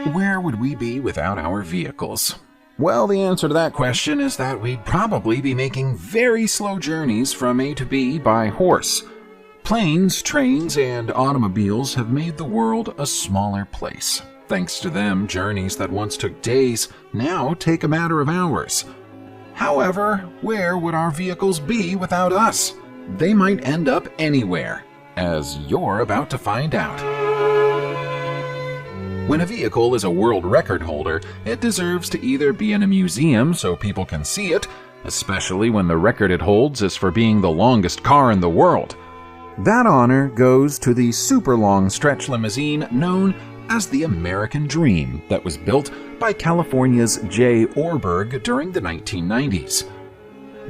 Where would we be without our vehicles? Well, the answer to that question is that we'd probably be making very slow journeys from A to B by horse. Planes, trains, and automobiles have made the world a smaller place. Thanks to them, journeys that once took days now take a matter of hours. However, where would our vehicles be without us? They might end up anywhere, as you're about to find out. When a vehicle is a world record holder, it deserves to either be in a museum so people can see it, especially when the record it holds is for being the longest car in the world. That honor goes to the super long stretch limousine known as the American Dream that was built by California's J. Orberg during the 1990s.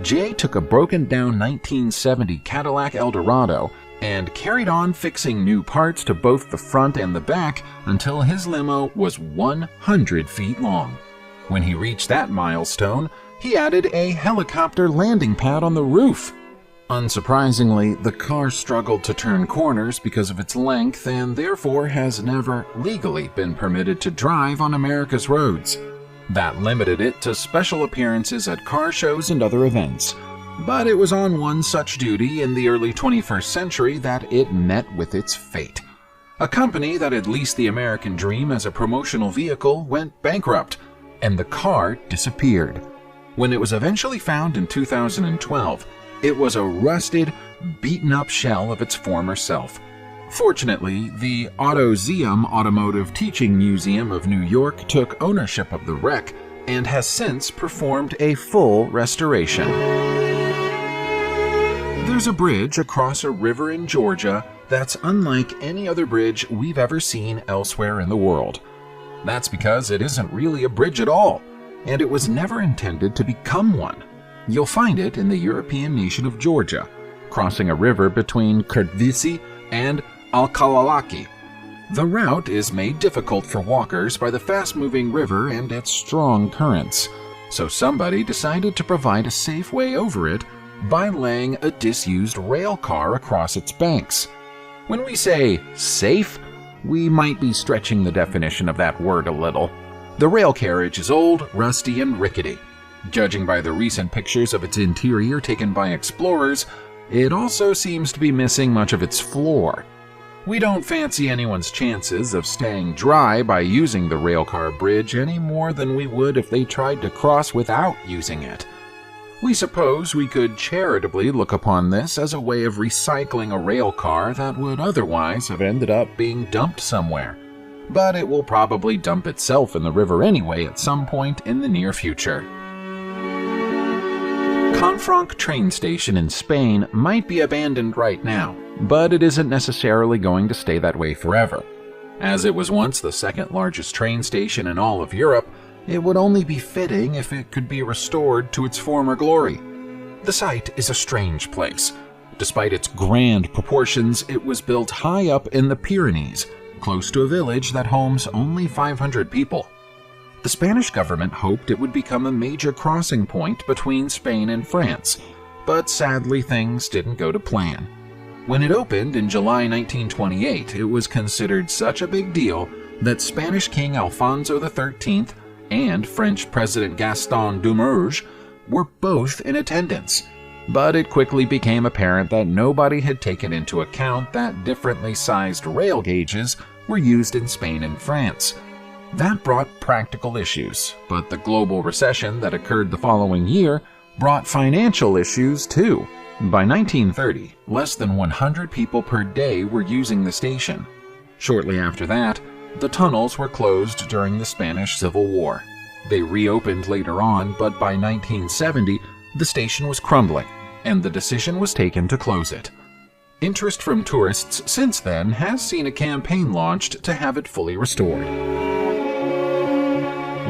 Jay took a broken-down 1970 Cadillac Eldorado and carried on fixing new parts to both the front and the back until his limo was 100 feet long. When he reached that milestone, he added a helicopter landing pad on the roof. Unsurprisingly, the car struggled to turn corners because of its length and therefore has never legally been permitted to drive on America's roads. That limited it to special appearances at car shows and other events. But it was on one such duty in the early 21st century that it met with its fate. A company that had leased the American Dream as a promotional vehicle went bankrupt, and the car disappeared. When it was eventually found in 2012, it was a rusted, beaten-up shell of its former self. Fortunately, the AutoZeum Automotive Teaching Museum of New York took ownership of the wreck and has since performed a full restoration. There's a bridge across a river in Georgia that's unlike any other bridge we've ever seen elsewhere in the world. That's because it isn't really a bridge at all, and it was never intended to become one. You'll find it in the European nation of Georgia, crossing a river between Kerdvisi and Alkalalaki. The route is made difficult for walkers by the fast-moving river and its strong currents, so somebody decided to provide a safe way over it by laying a disused rail car across its banks. When we say safe, we might be stretching the definition of that word a little. The rail carriage is old, rusty, and rickety. Judging by the recent pictures of its interior taken by explorers, it also seems to be missing much of its floor. We don't fancy anyone's chances of staying dry by using the railcar bridge any more than we would if they tried to cross without using it. We suppose we could charitably look upon this as a way of recycling a railcar that would otherwise have ended up being dumped somewhere. But it will probably dump itself in the river anyway at some point in the near future. Confranc train station in Spain might be abandoned right now, but it isn't necessarily going to stay that way forever. As it was once the second largest train station in all of Europe, it would only be fitting if it could be restored to its former glory. The site is a strange place. Despite its grand proportions, it was built high up in the Pyrenees, close to a village that homes only 500 people. The Spanish government hoped it would become a major crossing point between Spain and France, but sadly things didn't go to plan. When it opened in July 1928, it was considered such a big deal that Spanish King Alfonso XIII and French President Gaston Doumergue were both in attendance. But it quickly became apparent that nobody had taken into account that differently sized rail gauges were used in Spain and France. That brought practical issues, but the global recession that occurred the following year brought financial issues too. By 1930, less than 100 people per day were using the station. Shortly after that, the tunnels were closed during the Spanish Civil War. They reopened later on, but by 1970, the station was crumbling, and the decision was taken to close it. Interest from tourists since then has seen a campaign launched to have it fully restored.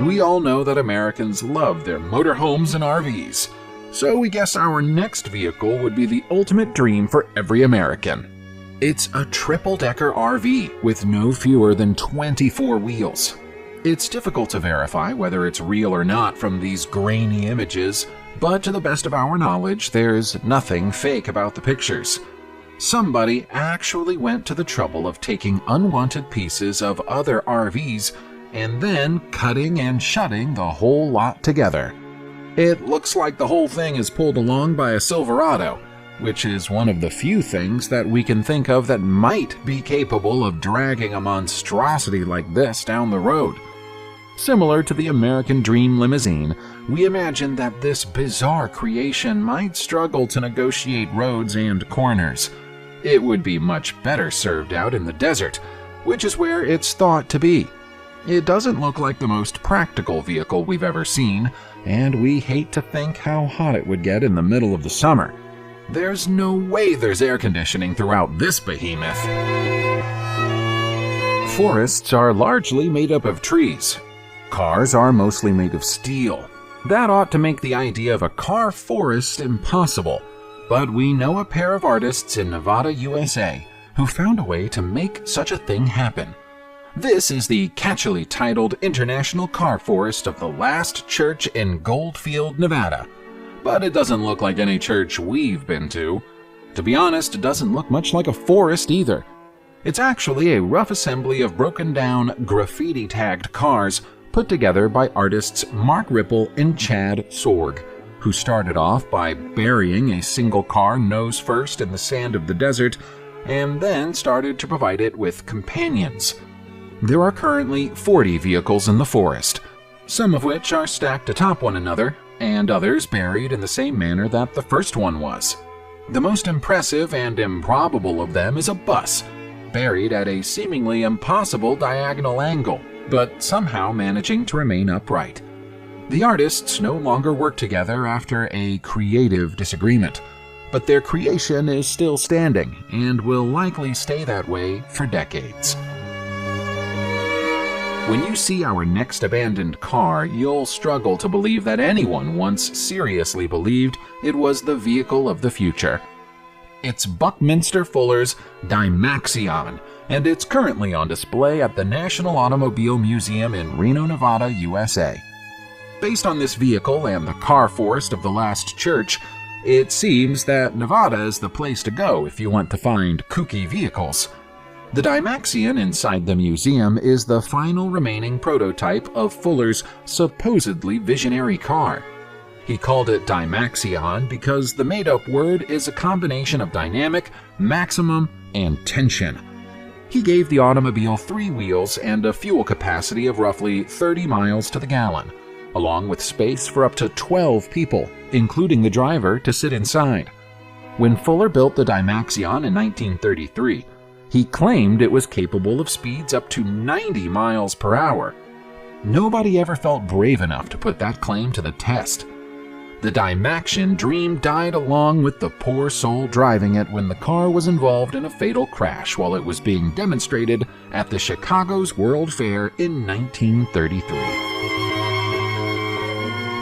We all know that Americans love their motorhomes and RVs, so we guess our next vehicle would be the ultimate dream for every American. It's a triple-decker RV with no fewer than 24 wheels. It's difficult to verify whether it's real or not from these grainy images, but to the best of our knowledge, there's nothing fake about the pictures. Somebody actually went to the trouble of taking unwanted pieces of other RVs and then cutting and shutting the whole lot together. It looks like the whole thing is pulled along by a Silverado, which is one of the few things that we can think of that might be capable of dragging a monstrosity like this down the road. Similar to the American Dream limousine, we imagine that this bizarre creation might struggle to negotiate roads and corners. It would be much better served out in the desert, which is where it's thought to be. It doesn't look like the most practical vehicle we've ever seen, and we hate to think how hot it would get in the middle of the summer. There's no way there's air conditioning throughout this behemoth. Forests are largely made up of trees. Cars are mostly made of steel. That ought to make the idea of a car forest impossible, but we know a pair of artists in Nevada, USA, who found a way to make such a thing happen. This is the catchily titled International Car Forest of the Last Church in Goldfield, Nevada. But it doesn't look like any church we've been to. To be honest, it doesn't look much like a forest either. It's actually a rough assembly of broken down, graffiti-tagged cars put together by artists Mark Ripple and Chad Sorg, who started off by burying a single car nose first in the sand of the desert, and then started to provide it with companions. There are currently 40 vehicles in the forest, some of which are stacked atop one another, and others buried in the same manner that the first one was. The most impressive and improbable of them is a bus, buried at a seemingly impossible diagonal angle, but somehow managing to remain upright. The artists no longer work together after a creative disagreement, but their creation is still standing and will likely stay that way for decades. When you see our next abandoned car, you'll struggle to believe that anyone once seriously believed it was the vehicle of the future. It's Buckminster Fuller's Dymaxion, and it's currently on display at the National Automobile Museum in Reno, Nevada, USA. Based on this vehicle and the car forest of the Last Church, it seems that Nevada is the place to go if you want to find kooky vehicles. The Dymaxion inside the museum is the final remaining prototype of Fuller's supposedly visionary car. He called it Dymaxion because the made-up word is a combination of dynamic, maximum, and tension. He gave the automobile 3 wheels and a fuel capacity of roughly 30 miles to the gallon, along with space for up to 12 people, including the driver, to sit inside. When Fuller built the Dymaxion in 1933, he claimed it was capable of speeds up to 90 miles per hour. Nobody ever felt brave enough to put that claim to the test. The Dymaxion dream died along with the poor soul driving it when the car was involved in a fatal crash while it was being demonstrated at the Chicago's World Fair in 1933.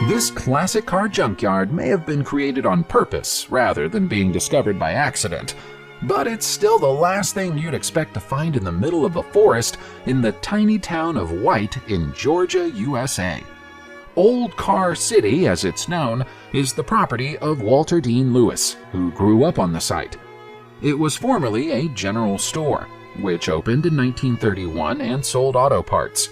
This classic car junkyard may have been created on purpose rather than being discovered by accident, but it's still the last thing you'd expect to find in the middle of a forest in the tiny town of White in Georgia, USA. Old Car City, as it's known, is the property of Walter Dean Lewis, who grew up on the site. It was formerly a general store, which opened in 1931 and sold auto parts.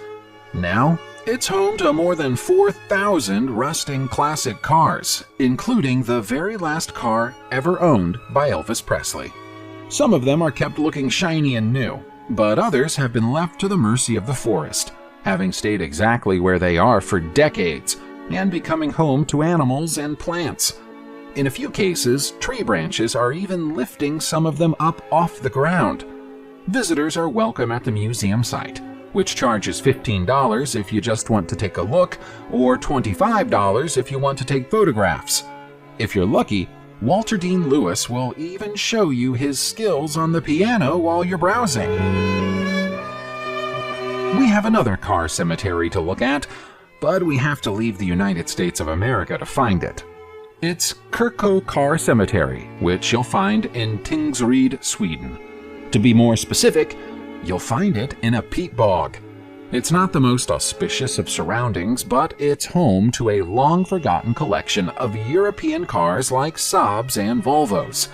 Now, it's home to more than 4,000 rusting classic cars, including the very last car ever owned by Elvis Presley. Some of them are kept looking shiny and new, but others have been left to the mercy of the forest, having stayed exactly where they are for decades and becoming home to animals and plants. In a few cases, tree branches are even lifting some of them up off the ground. Visitors are welcome at the museum site, which charges $15 if you just want to take a look, or $25 if you want to take photographs. If you're lucky, Walter Dean Lewis will even show you his skills on the piano while you're browsing. We have another car cemetery to look at, but we have to leave the United States of America to find it. It's Kirko Car Cemetery, which you'll find in Tingsryd, Sweden. To be more specific, you'll find it in a peat bog. It's not the most auspicious of surroundings, but it's home to a long-forgotten collection of European cars like Saabs and Volvos.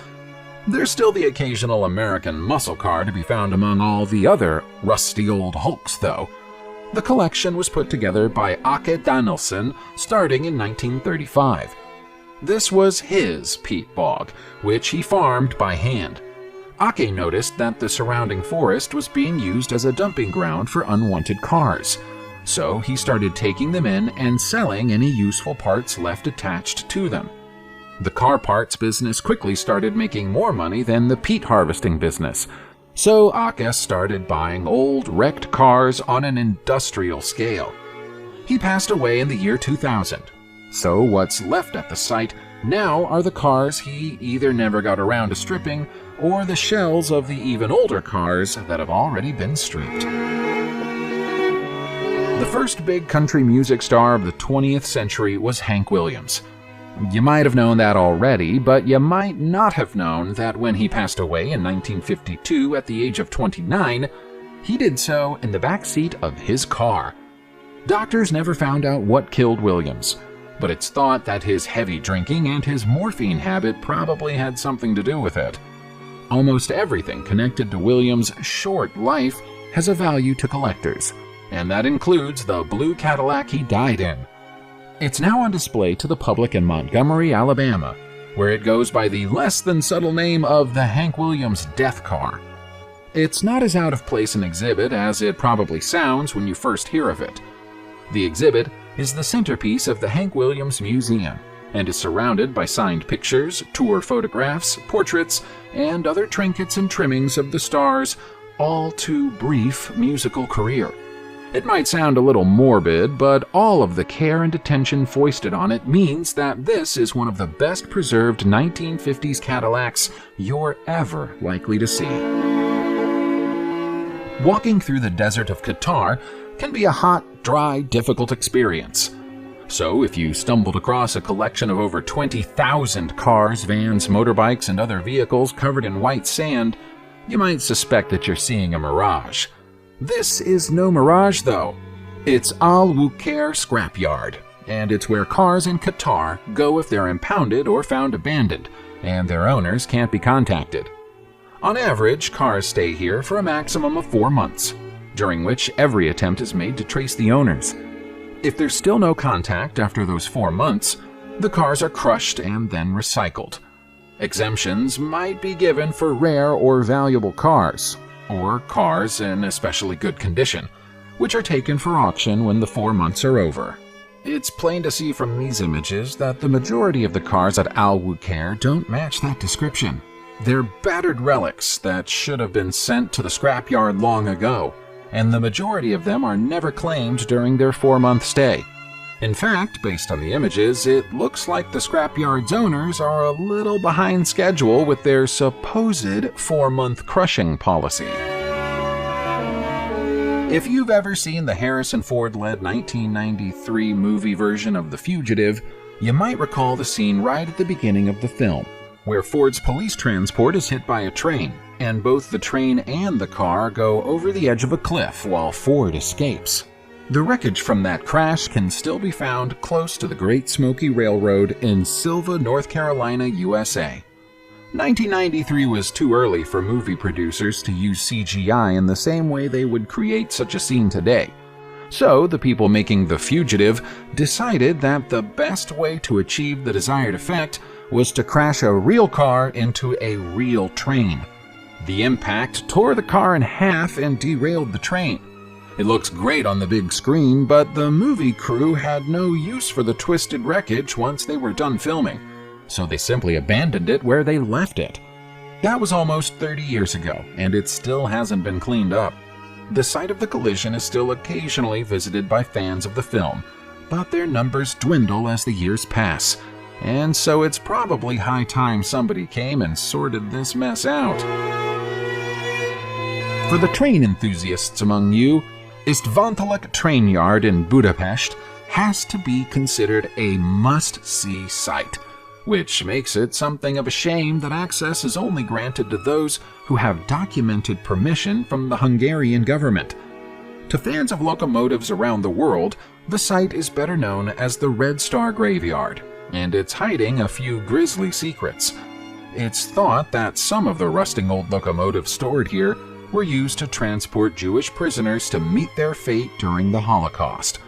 There's still the occasional American muscle car to be found among all the other rusty old hulks, though. The collection was put together by Åke Danielsson starting in 1935. This was his peat bog, which he farmed by hand. Åke noticed that the surrounding forest was being used as a dumping ground for unwanted cars, so he started taking them in and selling any useful parts left attached to them. The car parts business quickly started making more money than the peat harvesting business, so Åke started buying old, wrecked cars on an industrial scale. He passed away in the year 2000, so what's left at the site now are the cars he either never got around to stripping or the shells of the even older cars that have already been stripped. The first big country music star of the 20th century was Hank Williams. You might have known that already, but you might not have known that when he passed away in 1952 at the age of 29, he did so in the back seat of his car. Doctors never found out what killed Williams, but it's thought that his heavy drinking and his morphine habit probably had something to do with it. Almost everything connected to Williams' short life has a value to collectors, and that includes the blue Cadillac he died in. It's now on display to the public in Montgomery, Alabama, where it goes by the less than subtle name of the Hank Williams Death Car. It's not as out of place an exhibit as it probably sounds when you first hear of it. The exhibit is the centerpiece of the Hank Williams Museum and is surrounded by signed pictures, tour photographs, portraits, and other trinkets and trimmings of the star's all too brief musical career. It might sound a little morbid, but all of the care and attention foisted on it means that this is one of the best preserved 1950s Cadillacs you're ever likely to see. Walking through the desert of Qatar can be a hot, dry, difficult experience. So if you stumbled across a collection of over 20,000 cars, vans, motorbikes, and other vehicles covered in white sand, you might suspect that you're seeing a mirage. This is no mirage, though. It's Al Wukair Scrapyard, and it's where cars in Qatar go if they're impounded or found abandoned, and their owners can't be contacted. On average, cars stay here for a maximum of 4 months, during which every attempt is made to trace the owners. If there's still no contact after those 4 months, the cars are crushed and then recycled. Exemptions might be given for rare or valuable cars, or cars in especially good condition, which are taken for auction when the 4 months are over. It's plain to see from these images that the majority of the cars at Al Wukair don't match that description. They're battered relics that should have been sent to the scrapyard long ago, and the majority of them are never claimed during their 4-month stay. In fact, based on the images, it looks like the scrapyard's owners are a little behind schedule with their supposed 4-month crushing policy. If you've ever seen the Harrison Ford-led 1993 movie version of The Fugitive, you might recall the scene right at the beginning of the film, where Ford's police transport is hit by a train, and both the train and the car go over the edge of a cliff while Ford escapes. The wreckage from that crash can still be found close to the Great Smoky Railroad in Sylva, North Carolina, USA. 1993 was too early for movie producers to use CGI in the same way they would create such a scene today. So the people making The Fugitive decided that the best way to achieve the desired effect was to crash a real car into a real train. The impact tore the car in half and derailed the train. It looks great on the big screen, but the movie crew had no use for the twisted wreckage once they were done filming, so they simply abandoned it where they left it. That was almost 30 years ago, and it still hasn't been cleaned up. The site of the collision is still occasionally visited by fans of the film, but their numbers dwindle as the years pass, and so it's probably high time somebody came and sorted this mess out. For the train enthusiasts among you, Istvántalak train yard in Budapest has to be considered a must-see site, which makes it something of a shame that access is only granted to those who have documented permission from the Hungarian government. To fans of locomotives around the world, the site is better known as the Red Star Graveyard, and it's hiding a few grisly secrets. It's thought that some of the rusting old locomotives stored here were used to transport Jewish prisoners to meet their fate during the Holocaust.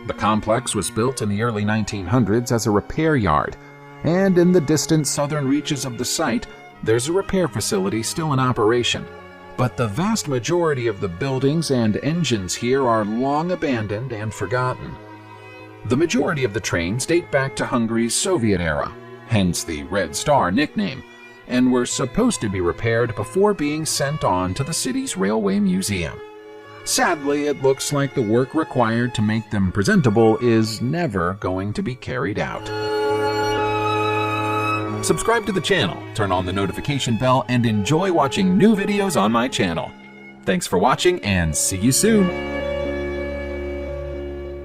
The complex was built in the early 1900s as a repair yard, and in the distant southern reaches of the site, there's a repair facility still in operation. But the vast majority of the buildings and engines here are long abandoned and forgotten. The majority of the trains date back to Hungary's Soviet era, hence the Red Star nickname, and were supposed to be repaired before being sent on to the city's railway museum. Sadly, it looks like the work required to make them presentable is never going to be carried out. Subscribe to the channel, turn on the notification bell, and enjoy watching new videos on my channel. Thanks for watching, and see you soon!